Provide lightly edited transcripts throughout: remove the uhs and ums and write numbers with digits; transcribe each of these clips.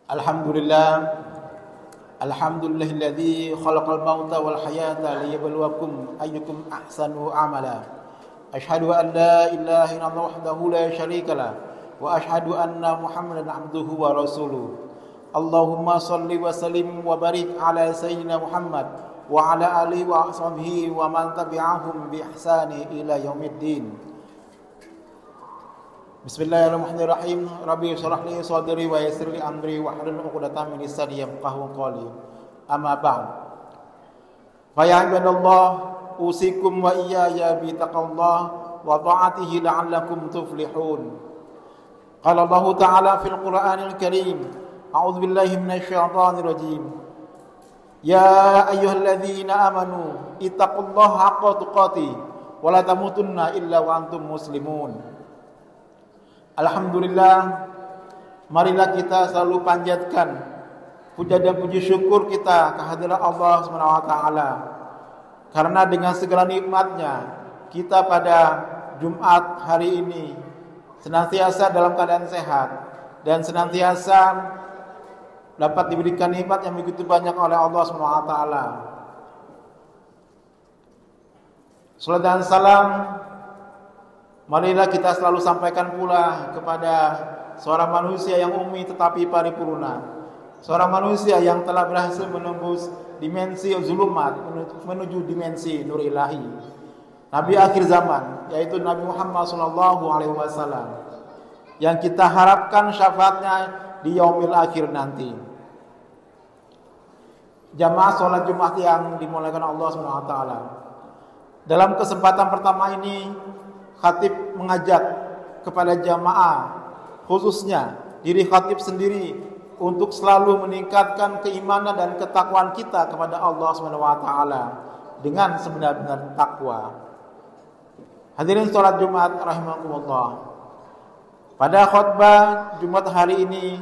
Alhamdulillah, alhamdulillahilladzi khalaqal mauta wal hayata liyabluwakum ayyukum ahsanu amala. Asyhadu an la ilaha illallah wahdahu la syarikalah wa asyhadu anna Muhammadan abduhu wa rasuluh. Allahumma shalli wa sallim wa barik ala sayyidina Muhammad wa ala alihi wa ashabihi wa man tabi'ahum bi ihsani ila yaumiddin. Bismillahirrahmanirrahim. Rabbi shrah li sadri wa yassir li amri wahlul 'uqdatam min lisani yafqahu qawli. Amma ba'd. Fa ya ibadallah, usikum wa iyaya bi taqwallah wa ta'atihi la'allakum tuflihun. Qala Allah Ta'ala fil Qur'anil Karim, a'udzu billahi minasy syaithanir rajim. Ya ayyuhalladzina amanu ittaqullaha haqqa tuqatih wa la tamutunna illa wa antum muslimun. Alhamdulillah, marilah kita selalu panjatkan puja dan puji syukur kita kehadirat Allah SWT. Karena dengan segala nikmatnya, kita pada Jumat hari ini senantiasa dalam keadaan sehat dan senantiasa dapat diberikan nikmat yang begitu banyak oleh Allah SWT. Salat dan salam marilah kita selalu sampaikan pula kepada seorang manusia yang ummi tetapi paripurna, seorang manusia yang telah berhasil menembus dimensi zulumat menuju dimensi nur ilahi, Nabi akhir zaman, yaitu Nabi Muhammad SAW, yang kita harapkan syafaatnya di yaumil akhir nanti. Jamaah sholat Jumat yang dimuliakan Allah SWT, dalam kesempatan pertama ini khatib mengajak kepada jamaah, khususnya diri khatib sendiri, untuk selalu meningkatkan keimanan dan ketakwaan kita kepada Allah SWT dengan sebenar-benar takwa. Hadirin sholat Jumat rahimakumullah. Pada khutbah Jumat hari ini,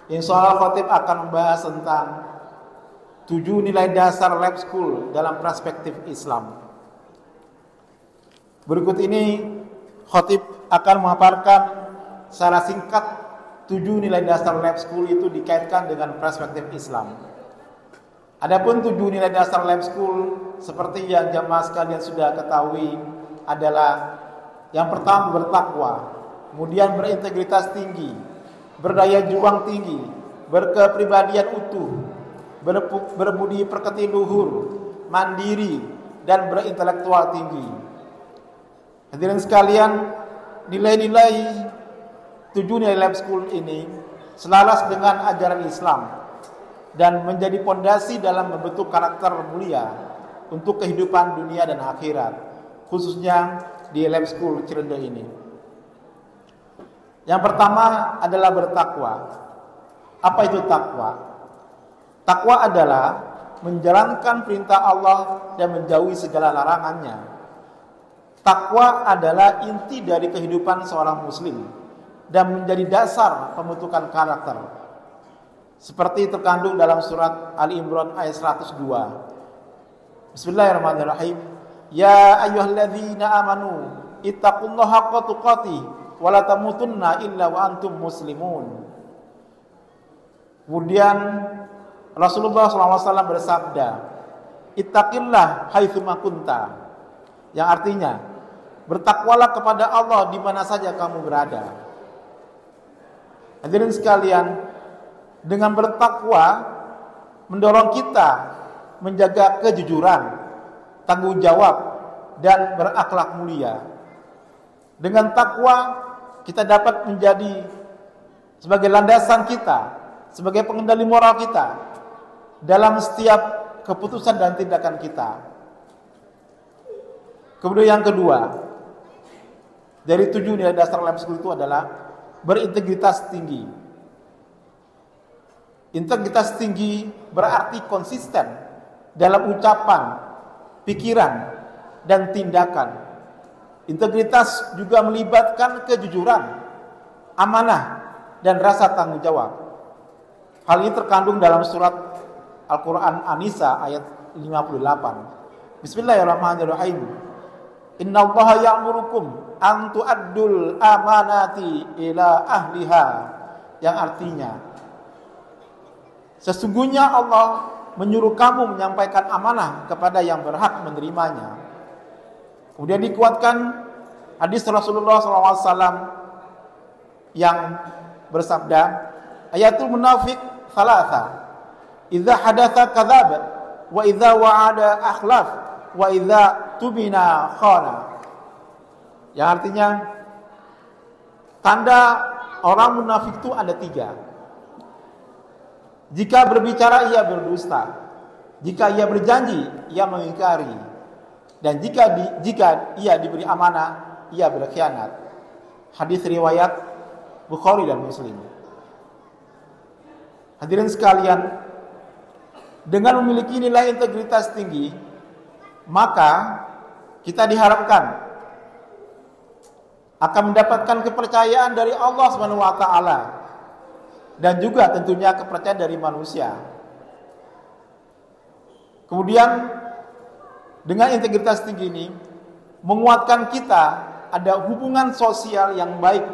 insyaallah khatib akan membahas tentang 7 nilai dasar Lab School dalam perspektif Islam. Berikut ini khatib akan memaparkan secara singkat 7 nilai dasar Lab School itu dikaitkan dengan perspektif Islam. Adapun 7 nilai dasar Lab School seperti yang jamaah sekalian sudah ketahui adalah yang pertama bertakwa, kemudian berintegritas tinggi, berdaya juang tinggi, berkepribadian utuh, berbudi pekerti luhur, mandiri, dan berintelektual tinggi. Hadirin sekalian, nilai-nilai 7 nilai Lab School ini selaras dengan ajaran Islam dan menjadi pondasi dalam membentuk karakter mulia untuk kehidupan dunia dan akhirat, khususnya di Lab School Cirende ini. Yang pertama adalah bertakwa. Apa itu takwa? Takwa adalah menjalankan perintah Allah dan menjauhi segala larangannya. Takwa adalah inti dari kehidupan seorang muslim dan menjadi dasar pembentukan karakter. Seperti terkandung dalam surat Ali Imran ayat 102. Bismillahirrahmanirrahim. Ya ayyuhalladzina amanu ittaqullaha haqqa tuqatih wa la tamutunna illa wa antum muslimun. Kemudian Rasulullah SAW bersabda, ittaqillah haitsu ma kunta, yang artinya bertakwalah kepada Allah di mana saja kamu berada. Hadirin sekalian, dengan bertakwa mendorong kita menjaga kejujuran, tanggung jawab, dan berakhlak mulia. Dengan takwa kita dapat menjadi sebagai landasan kita, sebagai pengendali moral kita dalam setiap keputusan dan tindakan kita. Kemudian yang kedua dari 7 nilai dasar Lab School itu adalah berintegritas tinggi. Integritas tinggi berarti konsisten dalam ucapan, pikiran, dan tindakan. Integritas juga melibatkan kejujuran, amanah, dan rasa tanggung jawab. Hal ini terkandung dalam surat Al-Quran An-Nisa ayat 58. Bismillahirrahmanirrahim. Innallaha ya'murukum an tu'addul amanati ila ahliha, yang artinya Sesungguhnya Allah menyuruh kamu menyampaikan amanah kepada yang berhak menerimanya. Kemudian dikuatkan hadis Rasulullah SAW yang bersabda, ayatul munafik thalatha, idza hadatsa kadzab, wa idza wa'ada akhlaf, wa idza tubina khana. Yang artinya tanda orang munafik itu ada 3. Jika berbicara ia berdusta, jika ia berjanji ia mengingkari, dan jika ia diberi amanah ia berkhianat. Hadis riwayat Bukhari dan Muslim. Hadirin sekalian, dengan memiliki nilai integritas tinggi, maka kita diharapkan akan mendapatkan kepercayaan dari Allah Subhanahu wa taala dan juga tentunya kepercayaan dari manusia. Kemudian dengan integritas tinggi ini menguatkan kita ada hubungan sosial yang baik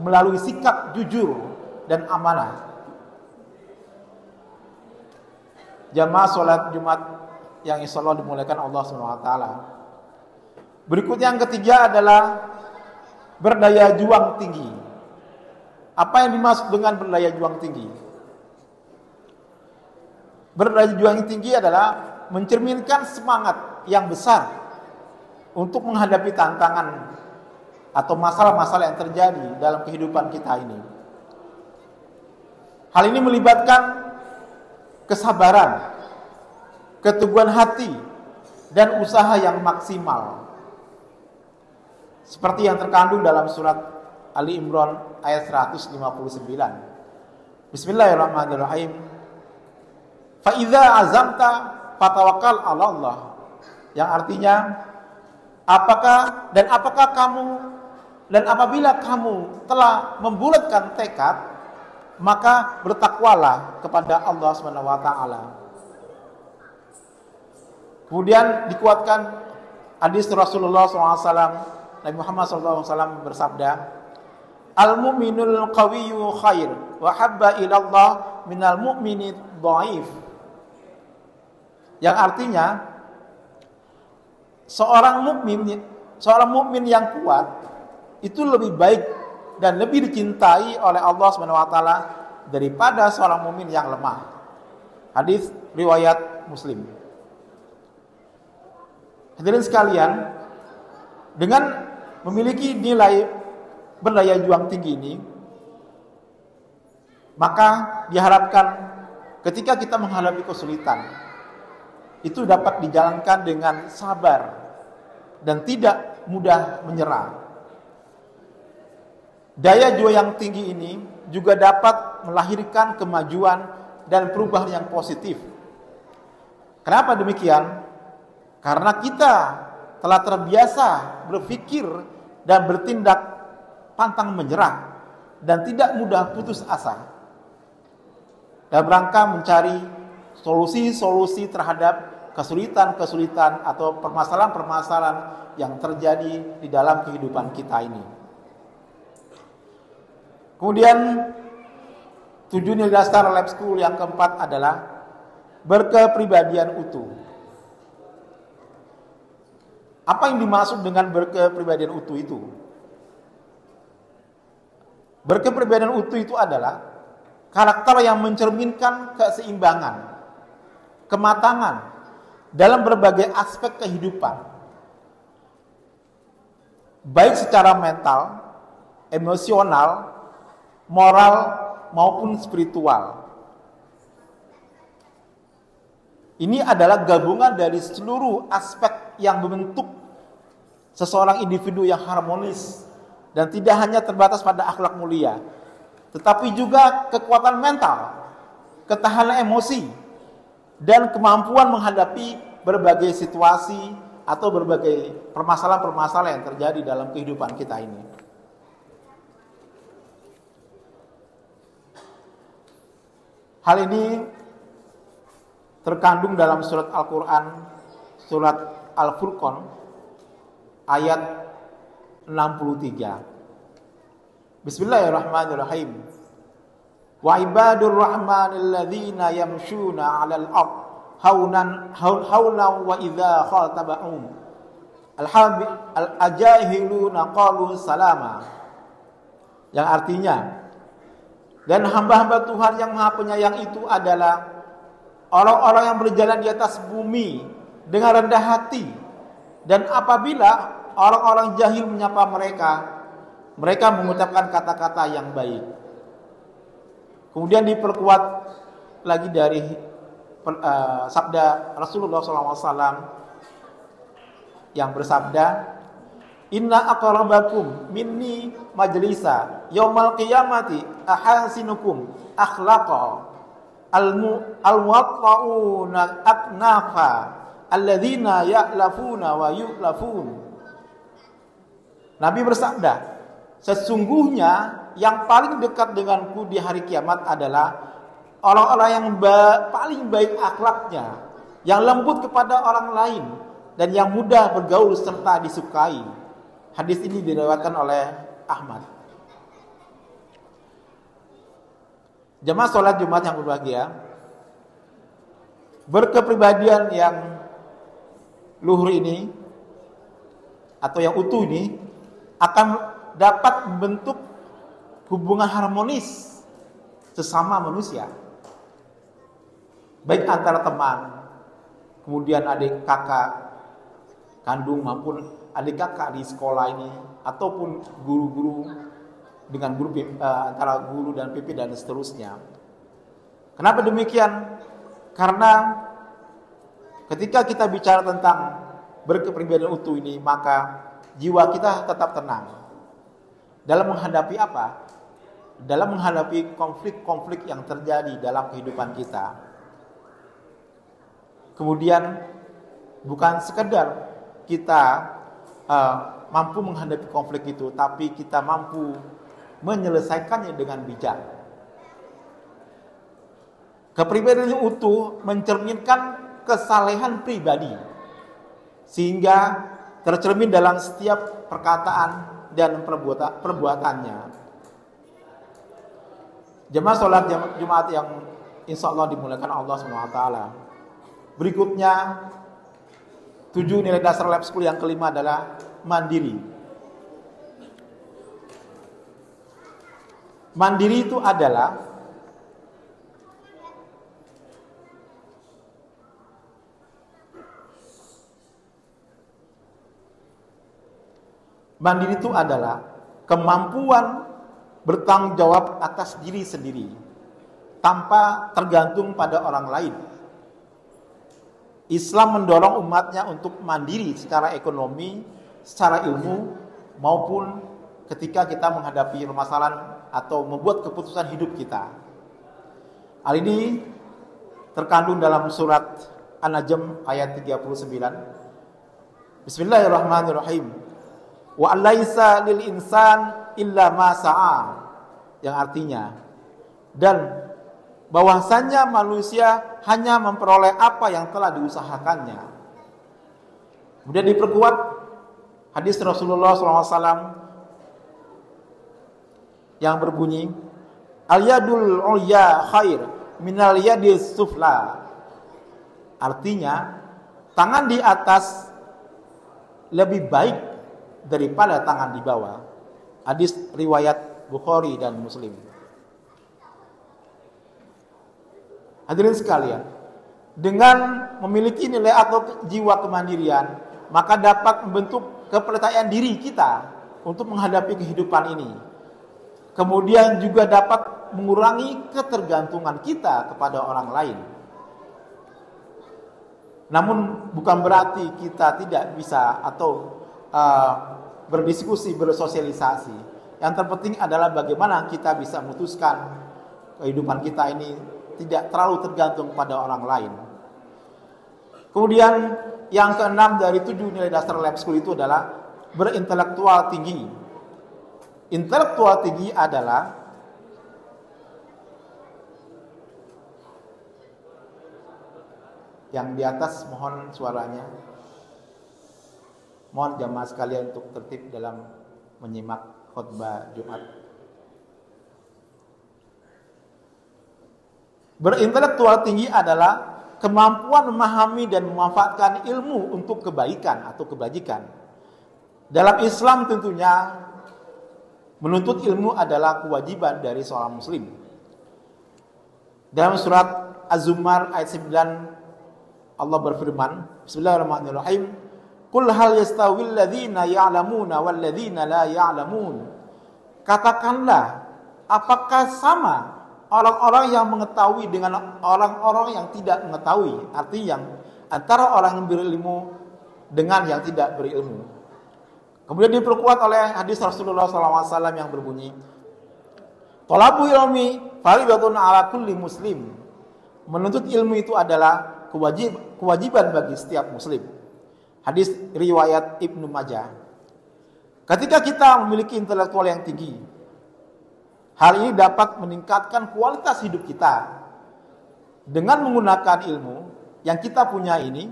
melalui sikap jujur dan amanah. Jamaah sholat Jumat yang insyaallah dimuliakan Allah Subhanahu wa taala. Berikut yang ketiga adalah berdaya juang tinggi. Apa yang dimaksud dengan berdaya juang tinggi? Berdaya juang tinggi adalah mencerminkan semangat yang besar untuk menghadapi tantangan atau masalah-masalah yang terjadi dalam kehidupan kita ini. Hal ini melibatkan kesabaran, keteguhan hati, dan usaha yang maksimal. Seperti yang terkandung dalam surat Ali Imran ayat 159. Bismillahirrahmanirrahim. Fa idza azamta fatawakkal 'ala Allah. Yang artinya apakah apabila kamu telah membulatkan tekad, maka bertakwalah kepada Allah Subhanahu wa taala. Kemudian dikuatkan hadis Rasulullah SAW, Nabi Muhammad SAW bersabda, al-mu'minul qawiyyu khair wa habba ilallah minal mu'minid dhaif. Yang artinya seorang mukmin yang kuat itu lebih baik dan lebih dicintai oleh Allah Subhanahu wa taala daripada seorang mukmin yang lemah. Hadis riwayat Muslim. Hadirin sekalian, dengan memiliki nilai berdaya juang tinggi ini, maka diharapkan ketika kita menghadapi kesulitan, itu dapat dijalankan dengan sabar dan tidak mudah menyerah. Daya juang yang tinggi ini juga dapat melahirkan kemajuan dan perubahan yang positif. Kenapa demikian? Karena kita telah terbiasa berpikir dan bertindak pantang menyerah dan tidak mudah putus asa dalam rangka mencari solusi-solusi terhadap kesulitan-kesulitan atau permasalahan-permasalahan yang terjadi di dalam kehidupan kita ini. Kemudian tujuan nilai dasar Lab School yang keempat adalah berkepribadian utuh. Apa yang dimaksud dengan berkepribadian utuh itu? Berkepribadian utuh itu adalah karakter yang mencerminkan keseimbangan, kematangan dalam berbagai aspek kehidupan, baik secara mental, emosional, moral, maupun spiritual. Ini adalah gabungan dari seluruh aspek yang membentuk seseorang individu yang harmonis dan tidak hanya terbatas pada akhlak mulia, tetapi juga kekuatan mental, ketahanan emosi, dan kemampuan menghadapi berbagai situasi atau berbagai permasalahan-permasalahan yang terjadi dalam kehidupan kita ini. Hal ini terkandung dalam surat Al-Quran, surat Al-Furqan, ayat 63. Bismillahirrahmanirrahim. Wa ibadur rahmanil ladzina yamshuna 'alal ard haunan wa idza khatabahum al-ajahiluna qalu salama. Yang artinya, dan hamba-hamba Tuhan yang Maha Penyayang itu adalah orang-orang yang berjalan di atas bumi dengan rendah hati, dan apabila orang-orang jahil menyapa mereka, mereka mengucapkan kata-kata yang baik. Kemudian diperkuat lagi dari sabda Rasulullah SAW yang bersabda, Inna aqrabakum minni majlisa yaumal qiyamati ahasinukum akhlaqa al-muwatta'una aknafa alladzina ya'lafuna wa yu'lafun. Nabi bersabda, sesungguhnya yang paling dekat denganku di hari kiamat adalah orang-orang yang paling baik akhlaknya, yang lembut kepada orang lain, dan yang mudah bergaul serta disukai. Hadis ini diriwayatkan oleh Ahmad. Jemaah sholat Jumat yang berbahagia, berkepribadian yang luhur ini atau yang utuh ini akan dapat membentuk hubungan harmonis sesama manusia, baik antara teman, kemudian adik kakak kandung maupun adik kakak di sekolah ini, ataupun guru-guru dengan guru antara guru dan pimpin dan seterusnya. Kenapa demikian? Karena ketika kita bicara tentang berkepribadian utuh ini, maka jiwa kita tetap tenang dalam menghadapi apa? Dalam menghadapi konflik-konflik yang terjadi dalam kehidupan kita. Kemudian bukan sekedar kita mampu menghadapi konflik itu, tapi kita mampu menyelesaikannya dengan bijak. Kepribadian yang utuh mencerminkan kesalehan pribadi, sehingga tercermin dalam setiap perkataan dan perbuatannya. Jemaah sholat Jumat yang insya Allah dimuliakan Allah SWT. Berikutnya 7 nilai dasar lab school yang kelima adalah mandiri. Mandiri itu adalah kemampuan bertanggung jawab atas diri sendiri tanpa tergantung pada orang lain. Islam mendorong umatnya untuk mandiri secara ekonomi, secara ilmu, maupun ketika kita menghadapi permasalahan atau membuat keputusan hidup kita. Hal ini terkandung dalam surat An-Najm ayat 39. Bismillahirrahmanirrahim. Wa laisa lil insan illa ma sa'a. Yang artinya, dan bahwasanya manusia hanya memperoleh apa yang telah diusahakannya. Kemudian diperkuat hadis Rasulullah SAW yang berbunyi, al-yadul ulya khair minal yadis sufla. Artinya, tangan di atas lebih baik daripada tangan di bawah. Hadis riwayat Bukhari dan Muslim. Hadirin sekalian, dengan memiliki nilai atau jiwa kemandirian, maka dapat membentuk kepercayaan diri kita untuk menghadapi kehidupan ini. Kemudian juga dapat mengurangi ketergantungan kita kepada orang lain. Namun bukan berarti kita tidak bisa atau berdiskusi, bersosialisasi. Yang terpenting adalah bagaimana kita bisa memutuskan kehidupan kita ini tidak terlalu tergantung pada orang lain. Kemudian yang keenam dari 7 nilai dasar lab school itu adalah berintelektual tinggi. Intelektual tinggi adalah yang di atas, mohon suaranya. Mohon jamaah sekalian untuk tertib dalam menyimak khutbah Jumat. Berintelektual tinggi adalah kemampuan memahami dan memanfaatkan ilmu untuk kebaikan atau kebajikan. Dalam Islam tentunya menuntut ilmu adalah kewajiban dari seorang muslim. Dalam surat Az-Zumar ayat 9 Allah berfirman, Bismillahirrahmanirrahim, "Qul hal yastawil ladzina ya'lamuna wal ladzina la ya'lamun." Katakanlah, apakah sama orang-orang yang mengetahui dengan orang-orang yang tidak mengetahui? Artinya antara orang yang berilmu dengan yang tidak berilmu. Kemudian diperkuat oleh hadis Rasulullah SAW yang berbunyi, "Thalabul ilmi fardhatun 'ala kulli muslim." Menuntut ilmu itu adalah kewajiban bagi setiap muslim. Hadis riwayat Ibnu Majah. Ketika kita memiliki intelektual yang tinggi, hal ini dapat meningkatkan kualitas hidup kita. Dengan menggunakan ilmu yang kita punya ini,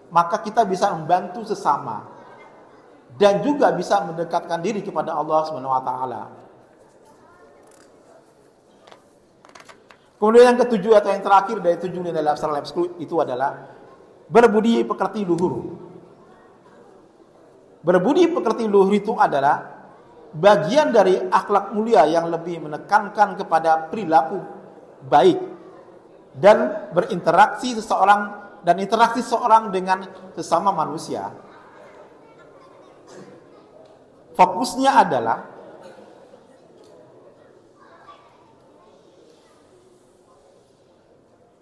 maka kita bisa membantu sesama dan juga bisa mendekatkan diri kepada Allah Subhanahu wa taala. Kemudian yang ketujuh atau yang terakhir dari 7 nilai dasar life school itu adalah berbudi pekerti luhur. Berbudi pekerti luhur itu adalah bagian dari akhlak mulia yang lebih menekankan kepada perilaku baik dan berinteraksi interaksi seorang dengan sesama manusia.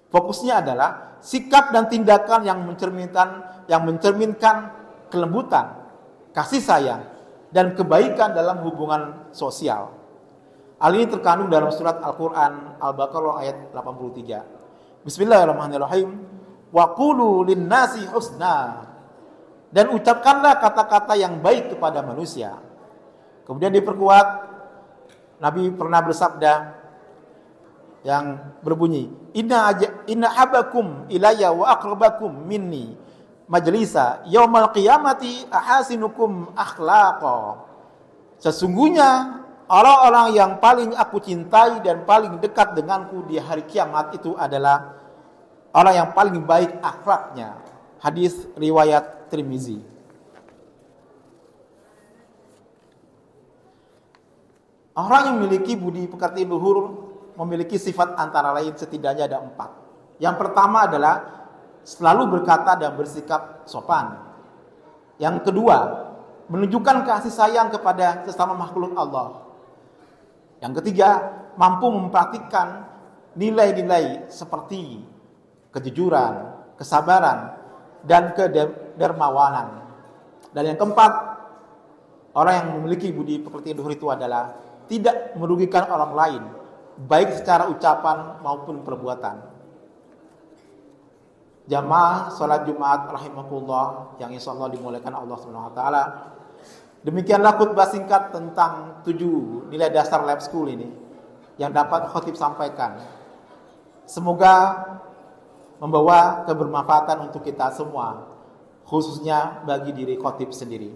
Fokusnya adalah sikap dan tindakan yang mencerminkan kelembutan, kasih sayang, dan kebaikan dalam hubungan sosial. Hal ini terkandung dalam surat Al-Quran Al-Baqarah ayat 83. Bismillahirrahmanirrahim. Wa qulu lin-nasi husna. Dan ucapkanlah kata-kata yang baik kepada manusia. Kemudian diperkuat, Nabi pernah bersabda yang berbunyi, Inna habakum ilayya wa aqrabakum minni majlisa yaumal qiyamati ahasinukum akhlaqa. Sesungguhnya orang-orang yang paling aku cintai dan paling dekat denganku di hari kiamat itu adalah orang yang paling baik akhlaknya. Hadis riwayat Tirmizi. Orang yang memiliki budi pekerti luhur memiliki sifat antara lain setidaknya ada 4. Yang pertama adalah selalu berkata dan bersikap sopan. Yang kedua, menunjukkan kasih sayang kepada sesama makhluk Allah. Yang ketiga, mampu mempraktikkan nilai-nilai seperti kejujuran, kesabaran, dan kedermawanan. Dan yang keempat, orang yang memiliki budi pekerti luhur itu adalah tidak merugikan orang lain, baik secara ucapan maupun perbuatan. Jamaah salat Jumat rahimakumullah yang insyaallah dimuliakan Allah Subhanahu wa taala. Demikianlah khutbah singkat tentang 7 nilai dasar life school ini yang dapat khatib sampaikan. Semoga membawa kebermanfaatan untuk kita semua, khususnya bagi diri khatib sendiri.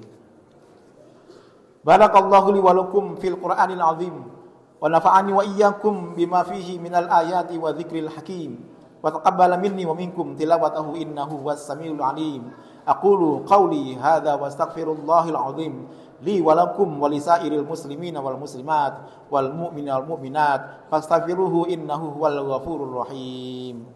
Barakallahu li wa lakum fil Qur'anil azim wa nafa'ani wa iyyakum bima fihi minal ayati wa dzikril hakim wa taqabbala minni wa minkum tilawatahu innahu was samiul alim. Aqulu qawli hadza wa astaghfirullahal azim li wa lakum wa lisairil muslimina wal muslimat wal mu'minina wal mu'minat fastaghfiruhu innahu huwal ghafurur rahim.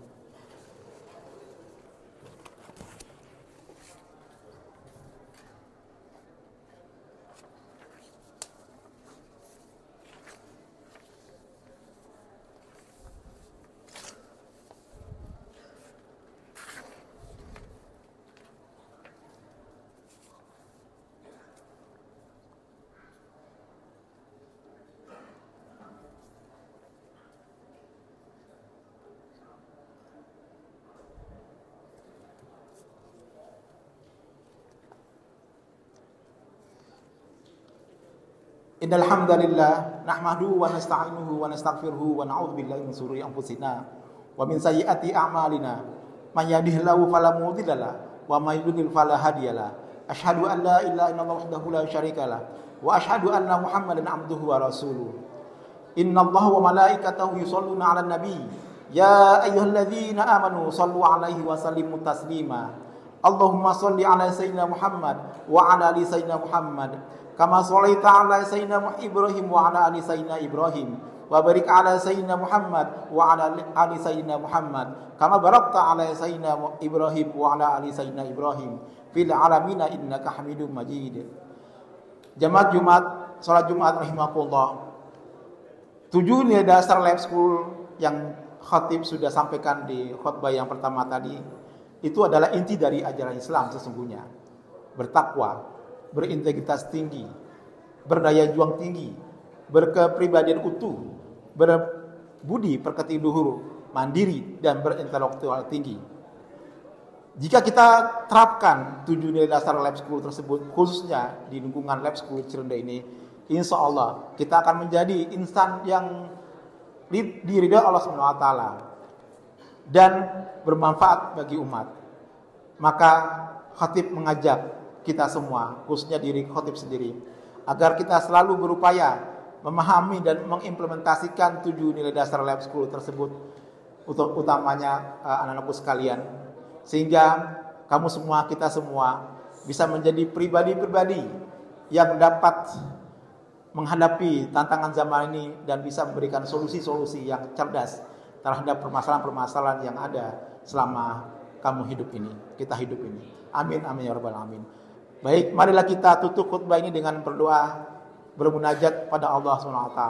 Innal hamdalillah nahmaduhu wa nasta'inuhu wa nastaghfiruhu wa na'udzu billahi min shururi anfusina wa min sayyiati a'malina. Man yahdihillahu fala mudilla lahu wa may yudlil fala hadiyalah. Asyhadu an la ilaha illallah wahdahu la syarikalah wa asyhadu anna Muhammadan 'abduhu wa rasuluh. Innallaha wa malaikatahu yusholluna 'alan nabi Ya ayyuhalladzina amanu sallu alaihi wa sallimu taslima. Allahumma salli ala sayyidina Muhammad wa ala ali sayyidina Muhammad kama shallaita ala sayyidina Ibrahim wa ala ali sayyidina Ibrahim wa barik ala sayyidina Muhammad wa ala ali sayyidina Muhammad kama barakta ala sayyidina Ibrahim wa ala ali sayyidina Ibrahim fil alamin innaka Hamidum Majid. Jamaat Jumat, salat Jumat rahimakumullah. 7 nilai dasar Life School yang khatib sudah sampaikan di khutbah yang pertama tadi, itu adalah inti dari ajaran Islam sesungguhnya. Bertakwa, berintegritas tinggi, berdaya juang tinggi, berkepribadian utuh, berbudi pekerti luhur, mandiri, dan berintelektual tinggi. Jika kita terapkan 7 nilai dasar Life School tersebut, khususnya di lingkungan Life School Cirende ini, insya Allah kita akan menjadi insan yang diridhoi Allah SWT dan bermanfaat bagi umat. Maka khatib mengajak kita semua, khususnya diri khatib sendiri, agar kita selalu berupaya memahami dan mengimplementasikan 7 nilai dasar Life School tersebut, utamanya anak-anakku sekalian, sehingga kamu semua, kita semua bisa menjadi pribadi-pribadi yang dapat menghadapi tantangan zaman ini dan bisa memberikan solusi-solusi yang cerdas terhadap permasalahan-permasalahan yang ada selama kamu hidup ini, kita hidup ini. Amin, amin ya rabbal alamin. Baik, marilah kita tutup khutbah ini dengan berdoa, bermunajat pada Allah SWT.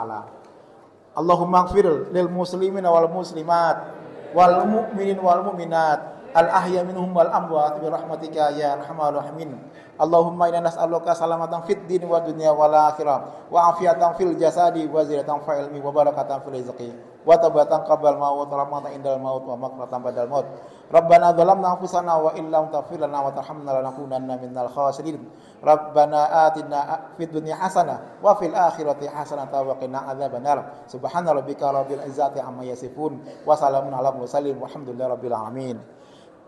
Allahumma ighfir lil muslimin wal muslimat wal mu'minin wal mu'minat al-ahya minhum wal amwat bi rahmatika ya arhamar rahimin. Allahumma inna nas'aluka salamatan fid din wa dunya wal akhirah wa afiatan fil jasadi wa ziyadatan fil ilmi wa barakatan fil rizqi wa tabatan qabal maut wa rahmatan indal maut wa maghfiratan badal maut. Rabbana dzalamna anfusana wa illam taghfir lana wa tarhamna lanakunanna minal khasirin. Rabbana atina fid dunya hasanah wa fil akhirati hasanah wa qina adzabannar. Subhana rabbika rabbil izzati amma yasifun wa salamun ala mursalin walhamdulillahi rabbil alamin.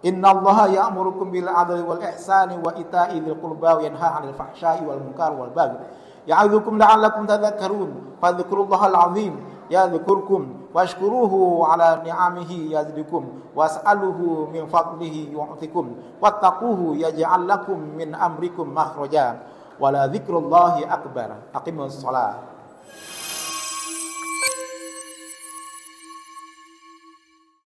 Inna Allaha ya'murukum bil 'adli wal ihsani wa ita'i dzil qurba wa yanha 'anil fahsya'i wal munkar wal baghi. Ya'idzukum la'allakum tadhakkarun. Fadhkurullahal 'azim yadhkurkum washkuruhu 'ala ni'amihi yazidukum was'aluhu min fadlihi yu'tikum wattaquhu yaj'al lakum min amrikum makhraja. Wa la dzikrullahi akbar. Aqimus shalah.